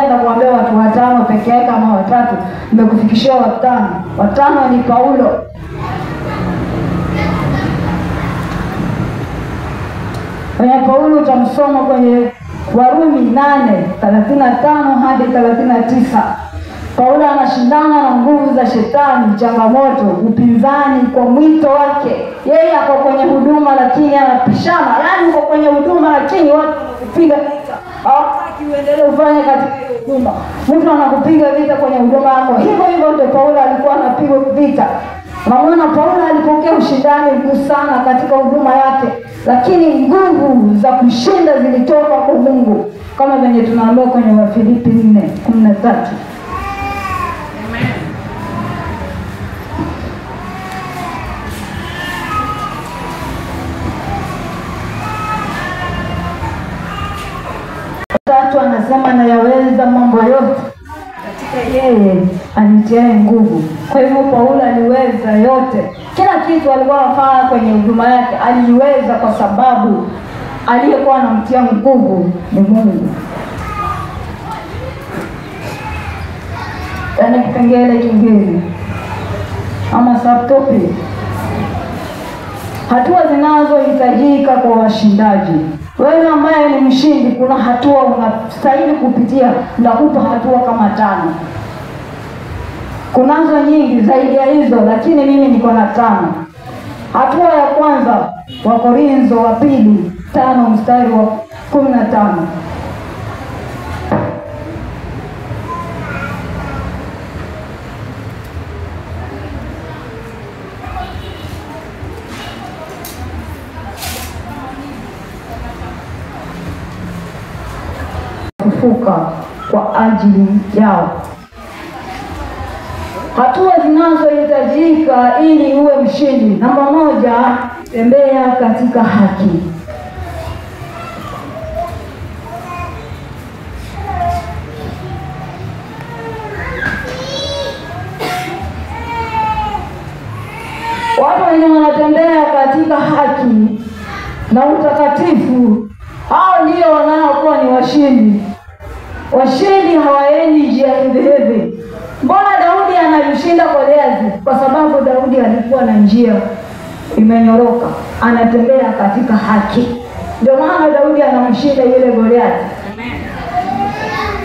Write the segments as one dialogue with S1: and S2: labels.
S1: nikamwambia nitakuambia watu 5 peke yake kama 3, nimekufikishia 5. 5 ni Paulo. Kwenye Paulo utamsoma kwenye Warumi 8:35 hadi 39. Paulo anashindana na nguvu za shetani, changamoto, upinzani kwa mwito wake. Yeye ako kwenye huduma lakini anapishana. Yaani uko kwenye huduma lakini watu wanakupiga vita. Hawataki uendelee ufanye katika huduma. Mtu anakupiga vita kwenye huduma yako. Hivyo ndio Paulo alikuwa anapigwa vita. Naona Paulo alipokea ushindani mkuu sana katika huduma yake, lakini nguvu za kushinda zilitoka kwa Mungu, kama venye tunaambiwa kwenye Wafilipi 4:13. Tatu anasema na yaweza mambo yote katika yeye anitiaye nguvu. Kwa hivyo Paulo aliweza yote. Kila kitu alikuwa anafanya kwenye huduma yake aliweza kwa sababu aliyekuwa anamtia nguvu ni Mungu. Yaani kipengele kingine ama subtopic, hatua zinazohitajika kwa washindaji. Wewe ambaye ni mshindi, kuna hatua unastahili kupitia. Ndakupa hatua kama 5. Kunazo nyingi zaidi ya hizo, lakini mimi niko na 5. Hatua ya kwanza, Wakorintho wa pili 5 mstari wa 15. Kufuka kwa ajili yao. Hatua zinazohitajika ili uwe mshindi. Namba 1, tembea katika haki. Watu wenye wanatembea katika haki na utakatifu, hao ndio wanaokuwa ni washindi. Washindi hawaendi njia hivi. Mbona Daudi analishinda Goliathi? Kwa sababu Daudi alikuwa na njia imenyoroka, anatembea katika haki. Ndio maana Daudi anamshinda yule Goliathi.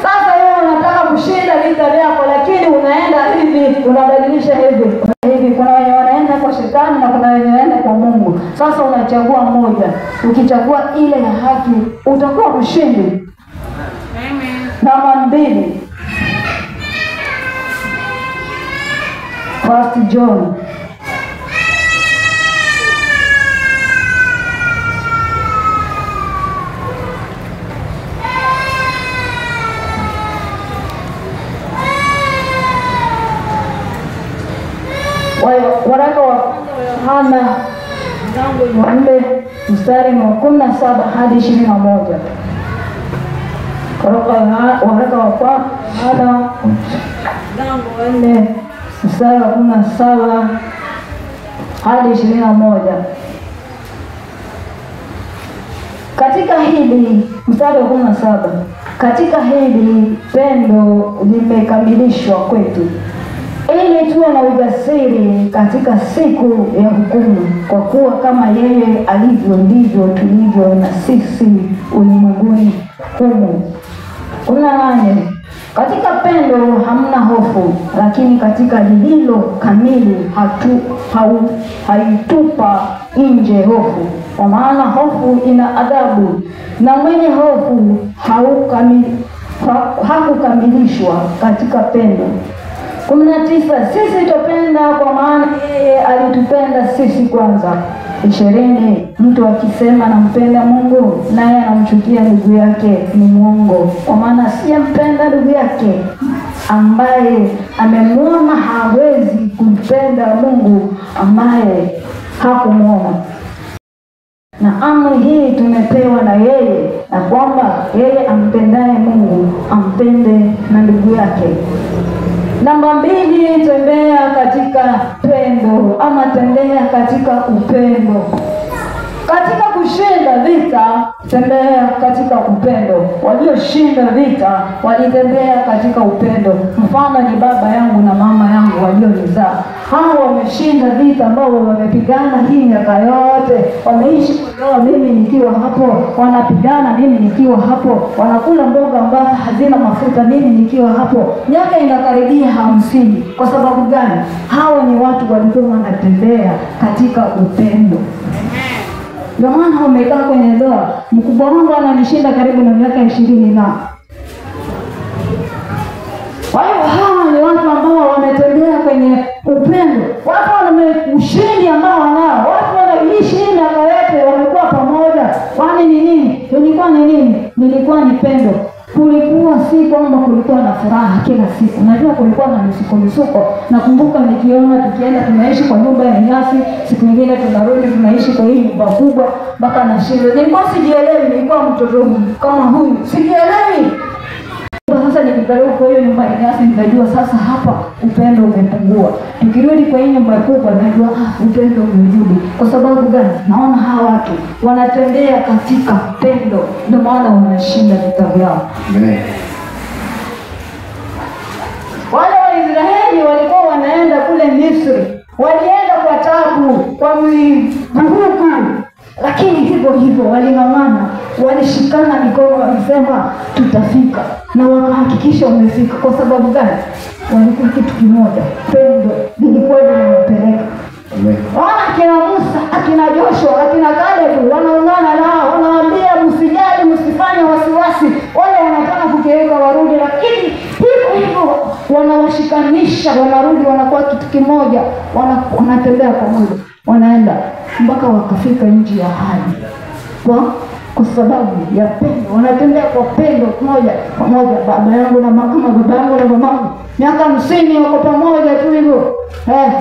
S1: Sasa wewe unataka kushinda vita vyako, lakini unaenda hivi, unabadilisha hivi. Kuna wenye wanaenda kwa shetani na kuna wenye wanaenda kwa Mungu. Sasa unachagua moja. Ukichagua ile ya haki, utakuwa mshindi. Amen. Namba 2, 1 John waraka wa Yohana mlango wa 4 mstari wa 17 hadi 21. Waraka wa Yohana mlango wa 4 mstari wa 17 hadi 21. Katika hili, mstari wa 17, katika hili pendo limekamilishwa kwetu, ili tuwe na ujasiri katika siku ya hukumu, kwa kuwa kama yeye alivyo ndivyo tulivyo na sisi ulimwenguni humu. 18, katika pendo hamna hofu, lakini katika lililo kamili haitupa nje hofu. Kwa maana hofu ina adhabu, na mwenye hofu hakukamilishwa katika pendo. 19, sisi tupenda kwa maana yeye alitupenda sisi kwanza. 20, mtu akisema nampenda Mungu naye anamchukia ndugu yake ni mwongo. Kwa maana asiyempenda ndugu yake ambaye amemwona hawezi kumpenda Mungu ambaye hakumwona. Na amri hii tumepewa na yeye, na kwamba yeye ampendaye Mungu ampende na ndugu yake. Namba 2, tembea katika pendo ama tembea katika upendo. Katika kushinda vita, tembea katika upendo. Walioshinda vita walitembea katika upendo. Mfano ni baba yangu na mama yangu walionizaa. Hao wameshinda vita, ambao wamepigana hii miaka yote, wameishi kwa mimi nikiwa hapo, wanapigana mimi nikiwa hapo, wanakula mboga ambazo hazina mafuta mimi nikiwa hapo. Miaka inakaribia 50. Kwa sababu gani? Hao ni watu walikuwa wanatembea katika upendo. Ndio maana wamekaa kwenye ndoa. Mkubwa wangu ananishinda karibu na miaka 20 na. Kwa hiyo hawa ni watu ambao wametembea kwenye upendo. Watu wana ushindi ambao wanao. Watu wanaishi miaka yote wamekuwa pamoja. Kwani ni nini? Ilikuwa ni nini? Nilikuwa ni pendo. Kulikuwa si kwamba kulikuwa na furaha kila siku. Najua kulikuwa na misuko. Nakumbuka nikiona tukienda tunaishi kwa nyumba ya nyasi, siku nyingine tunarudi tunaishi kwa hii nyumba kubwa mpaka na shule. Nilikuwa sijielewi, nilikuwa mtoto kama huyu. Sijielewi. Sasa nikijaribu kwa hiyo nyumba ya nyasi nikajua sasa hapa upendo umepungua. Tukirudi kwa hii nyumba kubwa najua upendo umerudi. Kwa sababu gani? Naona hawa watu wanatembea katika upendo, ndio maana wanashinda vita vyao. Wale Waisraeli walikuwa wanaenda kule Misri, walienda kwa taabu, kwa vurugu, lakini hivyo hivyo waling'ang'ana, walishikana mikono, walisema tutafika, na wakahakikisha wamefika. Kwa sababu gani? Walikuwa kitu kimoja, pendo lilikuwa linawapeleka. Wana akina Musa, akina Joshua, akina Caleb wanaungana nao, wanawaambia msijali, msifanye wasiwasi, wale wanataka kukeuka warudi, lakini hivyo hivyo wanawashikanisha, wanarudi, wanakuwa kitu kimoja, wanatembea pamoja, wanaenda mpaka wakafika nchi ya ahadi. Kwa sababu ya pendo, wanatembea kwa pendo moja pamoja. Baba yangu na mama, baba yangu na mama, miaka 50 wako pamoja tu hivyo.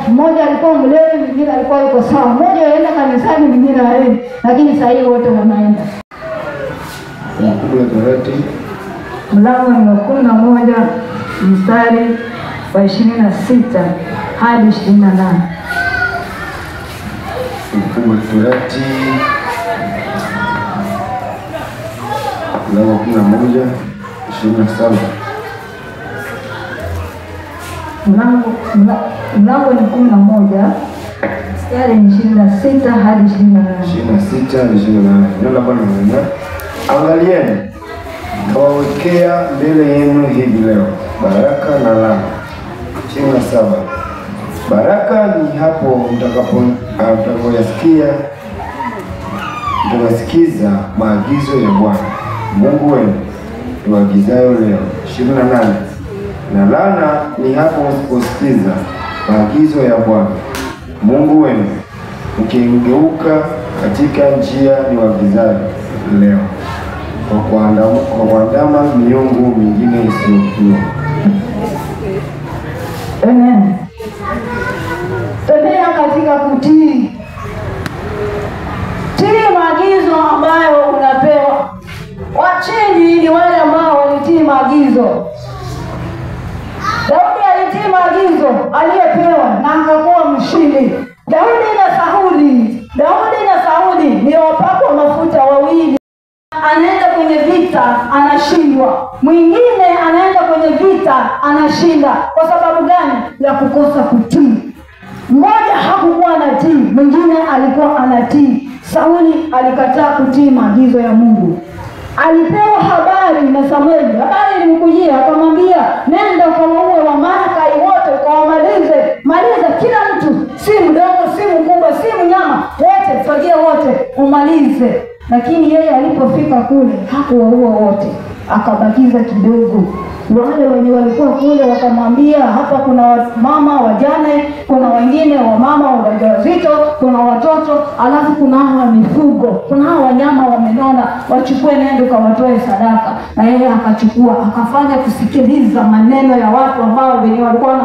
S1: Mmoja alikuwa mlevi, mwingine alikuwa yuko sawa. Mmoja anaenda kanisani, mwingine haendi, lakini sasa hivi wote wanaenda.
S2: Kumbukumbu la Torati
S1: mlango wa 11 mstari wa 26 hadi 28.
S2: Kumbukumbu la Torati mlango wa 11 27.
S1: Mlango ni 11 mstari 26 hadi 28.
S2: 26 hadi 28. Neno la Bwana linasema, angalieni nawawekea mbele yenu hivi leo baraka na laana. 27. Baraka ni hapo mtakaposikiza maagizo ya Bwana Mungu wenu tuagizayo leo. 28. Na laana ni hapo msiposikiza maagizo ya Bwana Mungu wenu mkigeuka katika njia niwaagizayo leo, kwa kuandama miungu mingine isiyojua.
S1: Amen. Tembea katika kutii. Tii maagizo ambayo unapewa. Wachini ni wale ambao walitii maagizo. Daudi alitii maagizo aliyepewa na akakuwa mshindi. Daudi na Sauli ni wapakwa mafuta wawili. Anaenda kwenye vita anashindwa, mwingine anaenda kwenye vita anashinda. Kwa sababu gani? Ya kukosa kutii. Mmoja hakukuwa anatii, mwingine alikuwa anatii. Sauli alikataa kutii maagizo ya Mungu. Alipewa habari na Samueli, habari ilimkujia, akamwambia nenda ukawaue Waamaleki wote, maliza kila mtu, si mdogo, si mkubwa, si mnyama, wote, fagia wote, umalize. Lakini yeye alipofika kule hakuwaua wote, akabakiza kidogo. Wale wenye walikuwa kule wakamwambia, hapa kuna mama wajane, kuna wengine wa mama wajawazito, kuna watoto, alafu kuna hawa mifugo, kuna hawa wanyama wamenona, wachukue nende ukawatoe sadaka. Na yeye akachukua, akafanya kusikiliza maneno ya watu ambao wenye walikuwa na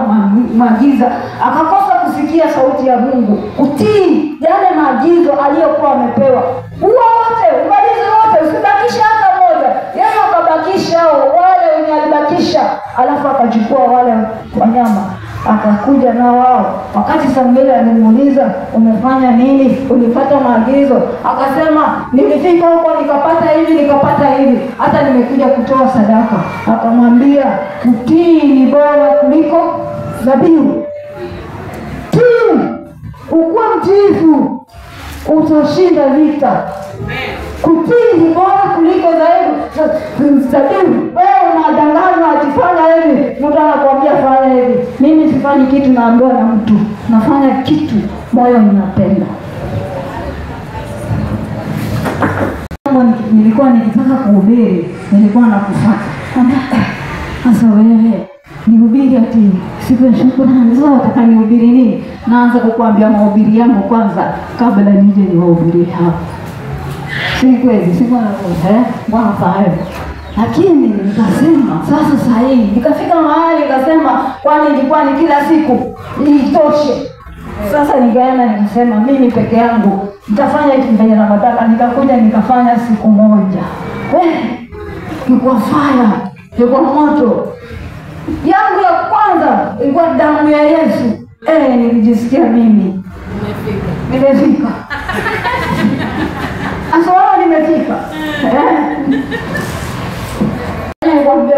S1: maagiza, akakosa kusikia sauti ya Mungu, kutii yale maagizo aliyokuwa amepewa. Wote, umalize wote, usibakisha hata moja. Yeye akabakisha wale wenye alibakisha, alafu akachukua wale wanyama akakuja na wao. Wakati Samueli alimuuliza umefanya nini, ulipata maagizo, akasema nilifika huko nikapata hivi, hata nimekuja kutoa sadaka. Akamwambia kutii ni bora kuliko dhabihu. Tii, ukuwa mtiifu, utashinda vita. Kutii ni bora kuliko dhabihu. Wewe unadanganya akifanya hivi, mtu anakuambia fanya hivi. Mimi sifanyi kitu naambiwa na mtu, nafanya kitu moyo ninapenda. Nilikuwa nikitaka kuhubiri, nilikuwa nakufuata. Sasa wewe nihubiri ati siku ya shukrani, sasa nataka nihubiri nini? Naanza kukuambia mahubiri yangu kwanza kabla nije nihubiri hapa. Si kweli, si bwana fahamu. Lakini nikasema sasa sahihi, nikafika mahali nikasema kwani nilikuwa ni kila siku itoshe. Sasa nikaenda nikasema mimi peke yangu nitafanya hivi venye nataka. Nikakuja nikafanya siku moja. Ilikuwa fire, ilikuwa moto. Yangu ya kwanza ilikuwa damu ya Yesu. Nilijisikia mimi nimefika. Aswa nimefika.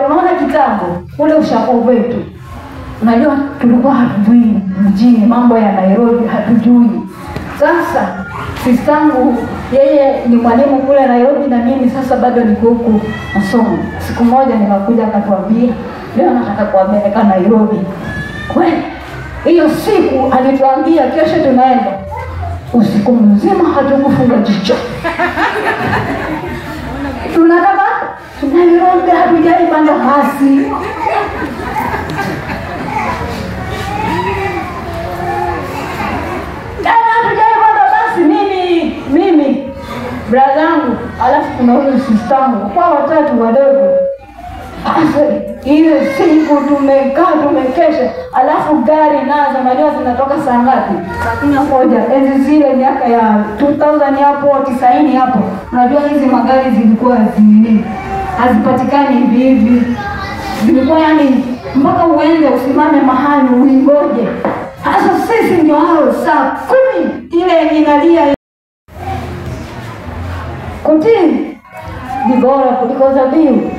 S1: Unaona kitambo ule ushako wetu, unajua tulikuwa hatujui mjini mambo ya Nairobi, hatujui. Sasa sistangu yeye ni mwalimu kule Nairobi na mimi sasa bado niko huku masomo. Siku moja nikakuja akatuambia leo nataka kuameka Nairobi. Kweli hiyo siku alituambia kesho tunaenda. Usiku mzima hatukufunga jicho. Tunataka Nairobi hatujaipanda hasi. Hatujaipanda basi mimi brazangu, alafu kuna huyo sistangu, kwa watatu wadogo. Ile siku tumekesha, alafu gari nazo najua zinatoka saa ngapi? Saa 1. Enzi zile miaka ya 2000 hapo 90 hapo. Unajua hizi magari zilikuwa hazipatikani hivi. Zilikuwa yani mpaka uende usimame mahali uingoje. Sasa sisi ndio hao saa 10 ile inalia. Kutii ni bora kuliko dhabihu.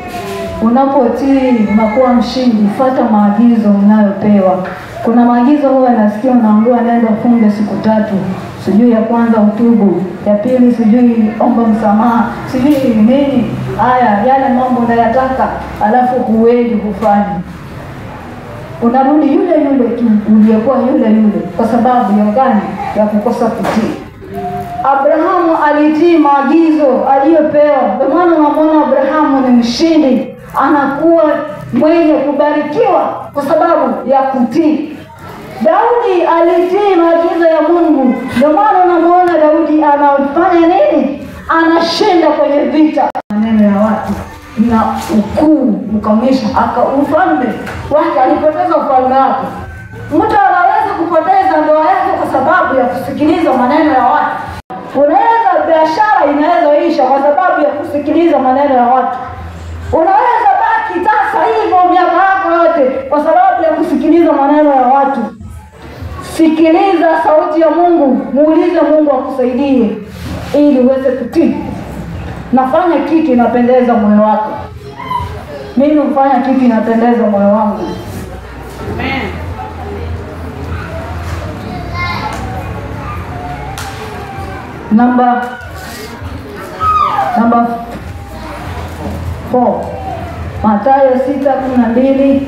S1: Unapotii unakuwa mshindi. Fuata maagizo unayopewa. Kuna maagizo huwa nasikia unaambiwa nenda funge siku 3. Sijui ya kwanza utubu, ya pili sijui omba msamaha, sijui nini. Haya yale mambo unayataka, alafu huendi kufanya. Unarudi yule tu uliyekuwa yule kwa sababu ya gani? Ya kukosa kutii. Abrahamu alitii maagizo aliyopewa. Kwa maana unamwona Abrahamu ni mshindi, anakuwa mwenye kubarikiwa kwa sababu ya kutii. Daudi alitii maagizo ya Mungu. Ndio maana unamwona Daudi anafanya nini? Anashinda kwenye vita. Maneno ya watu na ukuu ukamisha ufalme wake, alipoteza ufalme wake. Mtu anaweza kupoteza ndoa yake kwa sababu ya kusikiliza maneno ya watu. Unaweza biashara inawezaisha kwa sababu ya kusikiliza maneno ya watu. Unaweza baki tasa hivyo miaka yako yote kwa sababu ya kusikiliza maneno ya watu. Sikiliza sauti ya Mungu, muulize Mungu akusaidie ili uweze kutii. Nafanya kitu inapendeza moyo wako. Mimi hufanya kitu inapendeza moyo wangu. Amen. Number 4. Mathayo 6:12.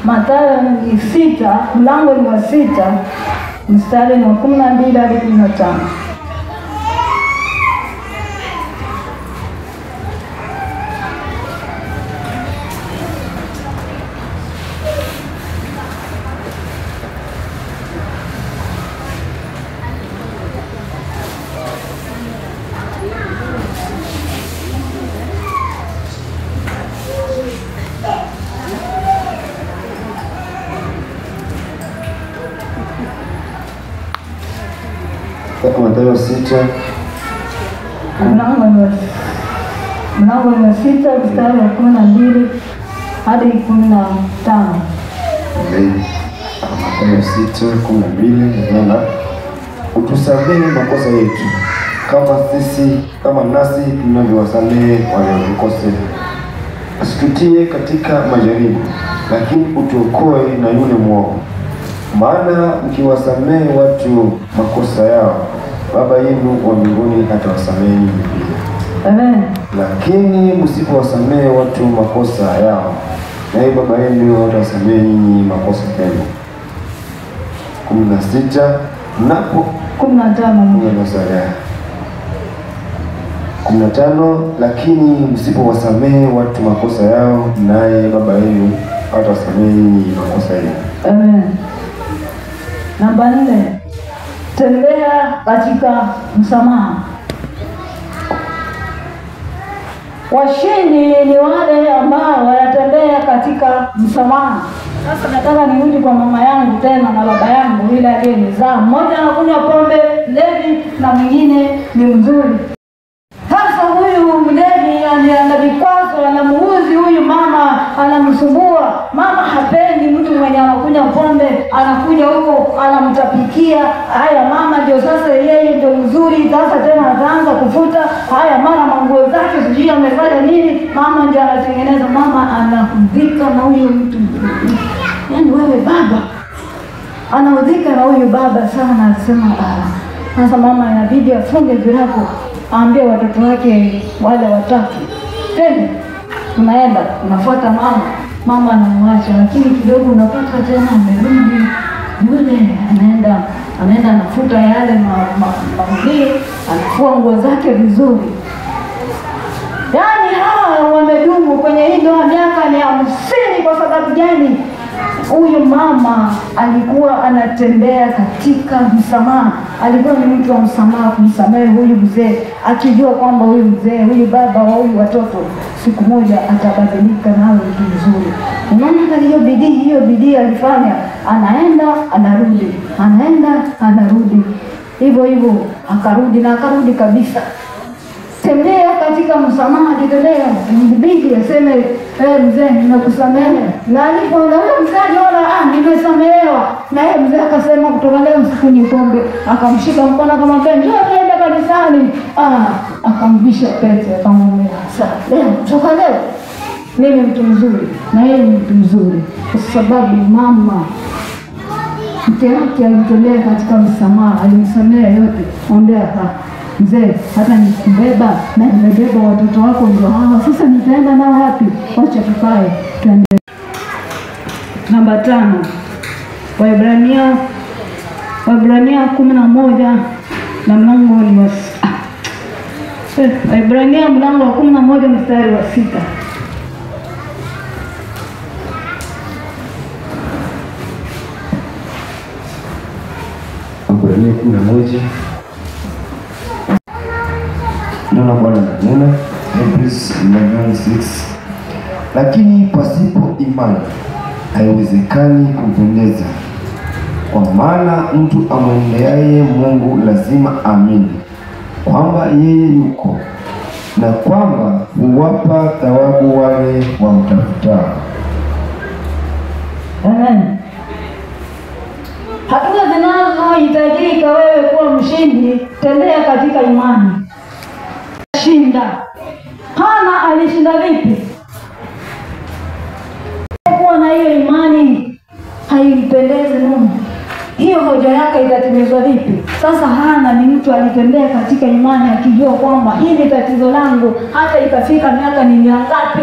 S1: Mathayo 6, mlango ni wa 6, mstari wa 12 hadi 15.
S2: Mathayo 6
S1: mlango ni wa 6 mstari wa 12 hadi 15.
S2: Mathayo 6:12 nena utusamehe makosa yetu kama nasi tunavyowasamehe waliotukosea, usitutie katika majaribu, lakini utuokoe na yule mwovu. Maana mkiwasamehe watu makosa yao, Baba yenu wa mbinguni atawasamehe ninyi pia.
S1: Amen.
S2: Lakini msipowasamehe watu makosa yao, naye Baba yenu atawasamehe ninyi makosa yenu. 16 napo 15 lakini msipowasamehe watu makosa yao, naye Baba yenu atawasamehe ninyi makosa yenu.
S1: Amen. Namba 4, tembea katika msamaha. Washindi ni wale ambao wanatembea katika msamaha. Sasa nataka nirudi kwa mama yangu tena na baba yangu yule aliyenizaa. Mmoja anakunywa pombe mlevi na mwingine ni mzuri. Sasa huyu mlevi ana vikwazo, anamuuzi huyu mama, anamsumbua. Mama hapendi mtu mwenye anakunywa pombe, anakuja huko anamtapikia. Haya mama ndio sasa yeye ndio mzuri, sasa tena ataanza kufuta. Haya mara manguo zake sijui amefanya nini, mama ndio anatengeneza. Mama anaudhika na huyu mtu. Yaani wewe baba anaudhika na huyu baba sana, anasema sasa mama inabidi afunge virago, aambie watoto wake wale watatu, tena tunaenda tunafuata mama anamwacha, lakini kidogo unapata tena amerudi yule, anaenda anafuta yale mangii, anafua nguo zake vizuri. Yaani hawa wamedumu kwenye hii ndoa miaka ni 50. Kwa sababu gani? Huyu mama alikuwa anatembea katika msamaha, alikuwa ni mtu wa msamaha, kumsamehe huyu mzee, akijua kwamba huyu mzee, huyu baba wa huyu watoto siku moja atabadilika na awe mtu mzuri. Unaona hiyo bidii alifanya, anaenda anarudi, hivyo akarudi na akarudi kabisa. Tembea katika msamaha, kitembea mbidi aseme mzee nimekusamehe, na alipoona mzee aliona nimesamehewa, na yeye mzee akasema kutoka leo msikunywe pombe, akamshika mkono akamwambia njoo tuende kanisani, akamvisha pete, akamwambia sasa leo kutoka leo mimi mtu mzuri na yeye ni mtu mzuri, kwa sababu mama mke wake alitembea katika msamaha, alimsamehe yote. Mwambia mzee, hata nikubeba na nimebeba watoto wako ndio hawa, sasa nitaenda nao wapi? Wacha tukae tuende. Namba 5, Waebrania 11 na mlango ni Waebrania mlango wa 11 mstari wa 6.
S2: Waebrania 11 ndio Bwana ananena, Hebrews 11:6. Lakini pasipo imani haiwezekani kumpendeza, kwa maana mtu amwendeaye Mungu lazima amini kwamba yeye yuko, na kwamba huwapa thawabu wale wamtafutao.
S1: Amen. Hatua zinazohitajika wewe kuwa mshindi, tembea katika imani. Shinda. Hana alishinda vipi? Kuwa na hiyo imani haimpendezi Mungu, hiyo hoja yake itatimizwa vipi? Sasa Hana ni mtu alitembea katika imani, akijua kwamba hili tatizo langu hata ikafika miaka ni mingapi,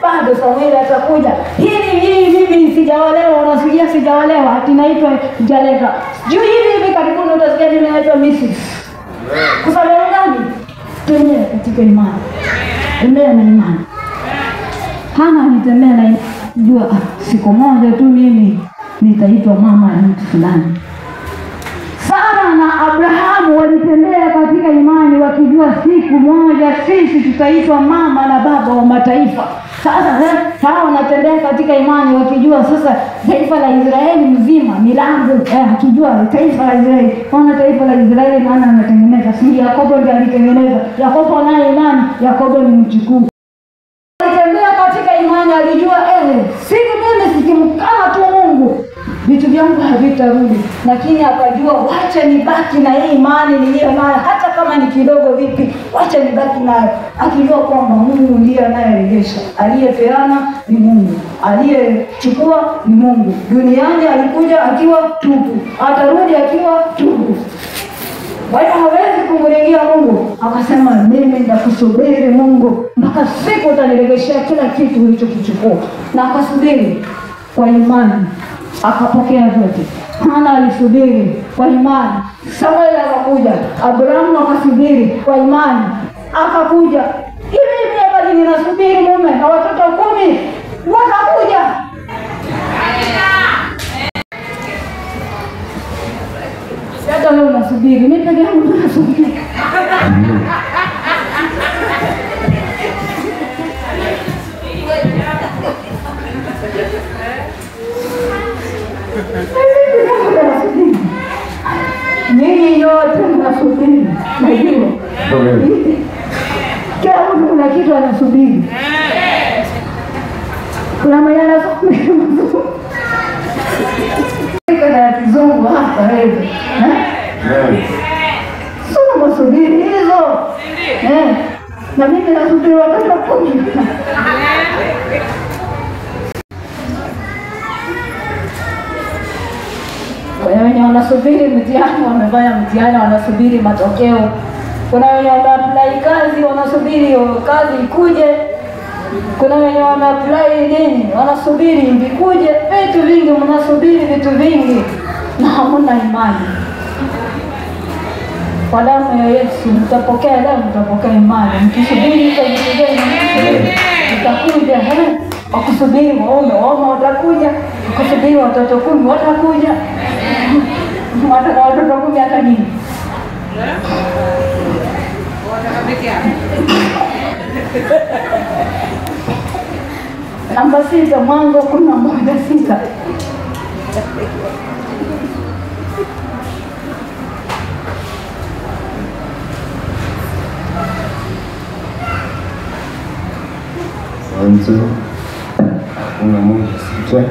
S1: bado Samueli atakuja. Hili mimi sijaolewa, unasikia sijaolewa, ati naitwa Jaleka. Juu hivi karibuni utasikia mimi naitwa Mrs. Kwa sababu gani? Tembea katika imani. Tembea na imani. Hana alitembea na imani, jua siku moja tu mimi nitaitwa mama ya mtu fulani. Sara na Abrahamu walitembea katika imani, wakijua siku moja sisi tutaitwa mama na baba wa mataifa. Sasa hao wanatembea katika imani, wakijua sasa taifa la Israeli mzima milango, akijua taifa la Israeli, wana taifa la Israeli maana anatengeneza, si Yakobo ndiye alitengeneza. Yakobo naye nani? Yakobo ni mjukuu. Alitembea katika imani, alijua siku mimi sikimkana tu Mungu, vitu vyangu havitarudi. Lakini akajua wacha nibaki na hii imani niliyo nayo, hata kama ni kidogo vipi, wacha nibaki nayo, akijua kwamba Mungu ndiye anayerejesha. Aliyepeana ni Mungu, aliyechukua ni Mungu. Duniani alikuja akiwa tupu, atarudi akiwa tupu. Kwa hiyo hawezi kumrejea Mungu. Akasema mimi nitakusubiri Mungu mpaka siku utaniregeshea kila kitu ulichokichukua. Na akasubiri kwa imani, akapokea vyote. Hana alisubiri kwa imani, Samuel akakuja. Abrahamu akasubiri kwa imani, akakuja. Hivi hapa ninasubiri mume na watoto 10 watakuja. Hata wewe unasubiri, mimi peke yangu nasubiri. Ninyi yote mnasubiri. Najua. Kila mtu kuna kitu anasubiri. Kuna mwenye anasubiri mzungu. Kuna kizungu hapa hivi. Sio msubiri hizo. Na mimi nasubiri wakati wa kuja. Wenye wanasubiri mtihani, wamefanya mtihani, wanasubiri matokeo. Kuna wenye wameapply kazi, wanasubiri kazi ikuje. Kuna wenye wameapply nini, wanasubiri vikuje. Vitu vingi, mnasubiri vitu vingi na hamuna imani. Kwa damu ya Yesu mtapokea leo, mtapokea imani. Mkisubiri hizo vitu vingi itakuja. Wakusubiri waume watakuja, wakusubiri watoto 10 watakuja. Watoto 10 hata nini? Namba 6, Mwanzo 11:6.
S2: Mwanzo 11:6.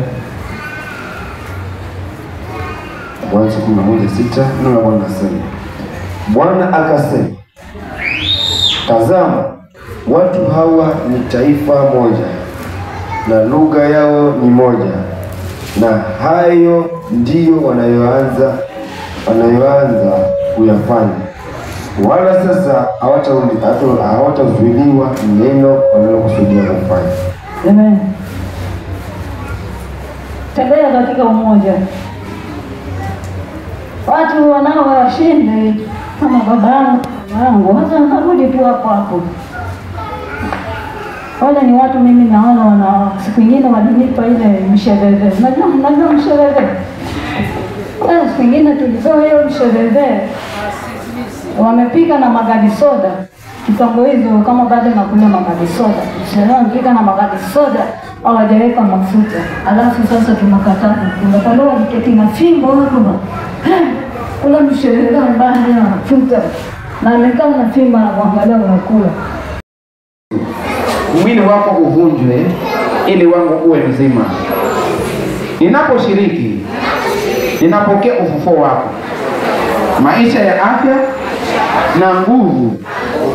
S2: Mwanzo 11:6, neno la Bwana linasema, Bwana akasema, tazama, watu hawa ni taifa moja na lugha yao ni moja, na hayo ndiyo wanayoanza kuyafanya, wala sasa hawatazuiliwa neno wanalokusudia kufanya.
S1: Amen. Tembea katika umoja. Watu wanaowashinde kama babangu, hata narudi tu hapo. Wale ni watu mimi naona siku nyingine walinipa ile msheveve. Unajua msheveve? Siku nyingine tulipewa hiyo msheveve. Wamepika na magadi soda. Kitambo hizo kama bado nakula magadi soda. Sasa mpika na magadi soda hawajaweka mafuta. Alafu sasa tunakataa. Tunapanda mketi na fimbo hapo. Kula msheveve mbaya na mafuta. Na amekaa na fimbo na kuangalia unakula.
S3: Mwili wako uvunjwe ili wangu uwe mzima. Ninaposhiriki, ninapokea ufufuo wako, maisha ya afya na nguvu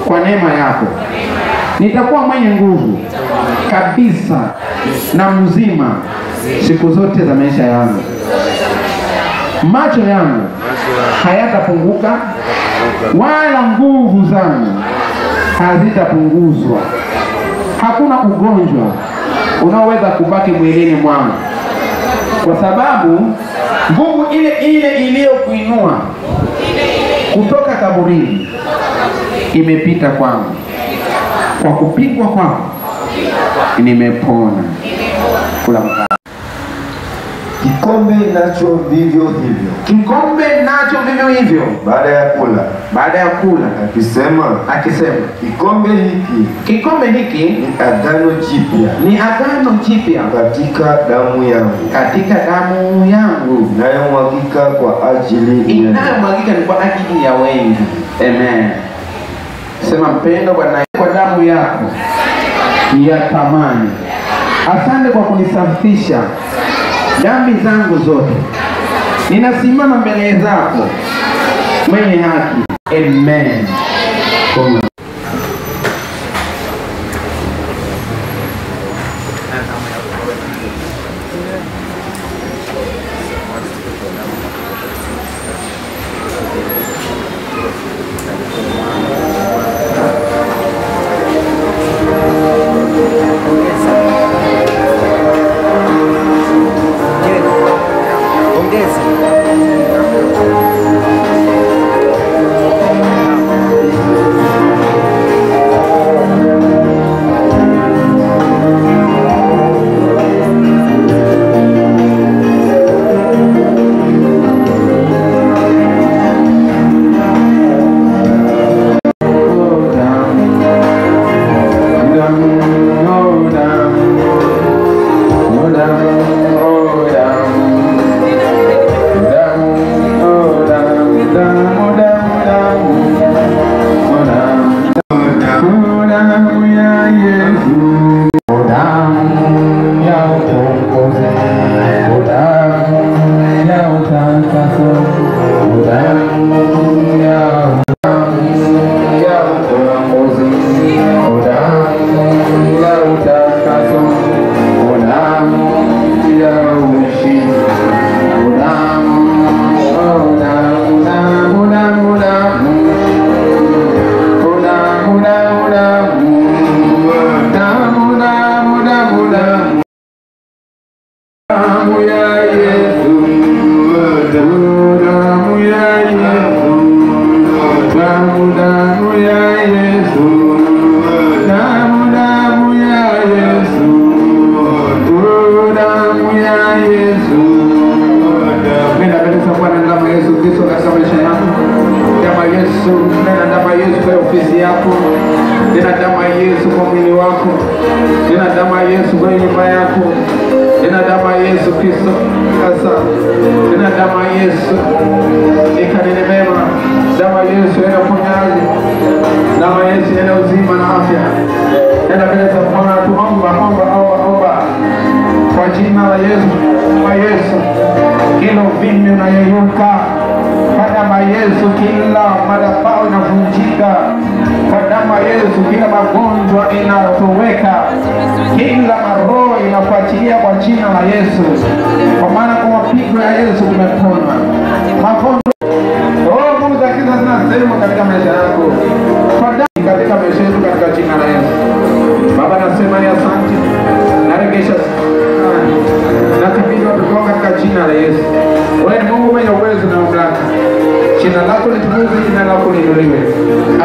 S3: kwa neema yako. Nitakuwa mwenye nguvu kabisa na mzima siku zote za maisha yangu. Macho yangu hayatapunguka wala nguvu zangu hazitapunguzwa. Hakuna ugonjwa unaoweza kubaki mwilini mwangu, kwa sababu nguvu ile iliyokuinua kutoka kaburini imepita kwangu. Kwa kupigwa kwako nimepona. Kula mkate.
S2: Kikombe nacho vivyo hivyo.
S3: Kikombe nacho vivyo hivyo.
S2: Baada ya kula akisema, kikombe hiki ni agano jipya katika damu yangu inayomwagika kwa ajili
S3: ya wengi. Amen. Sema mpendo Bwana, kwa damu yako ya thamani. Asante kwa kunisafisha dhambi zangu zote. Ninasimama mbele zako mwenye haki. Amen.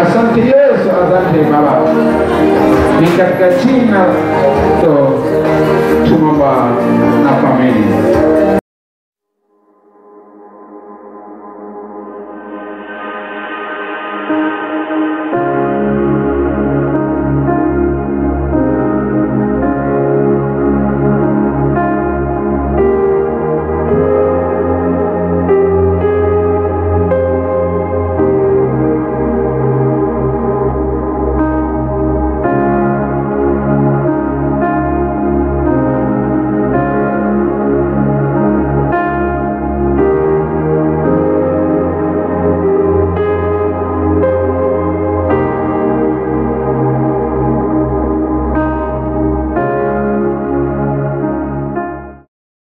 S3: Asante Yesu, asante Baba. Ni katika jina tunaomba na kuamini.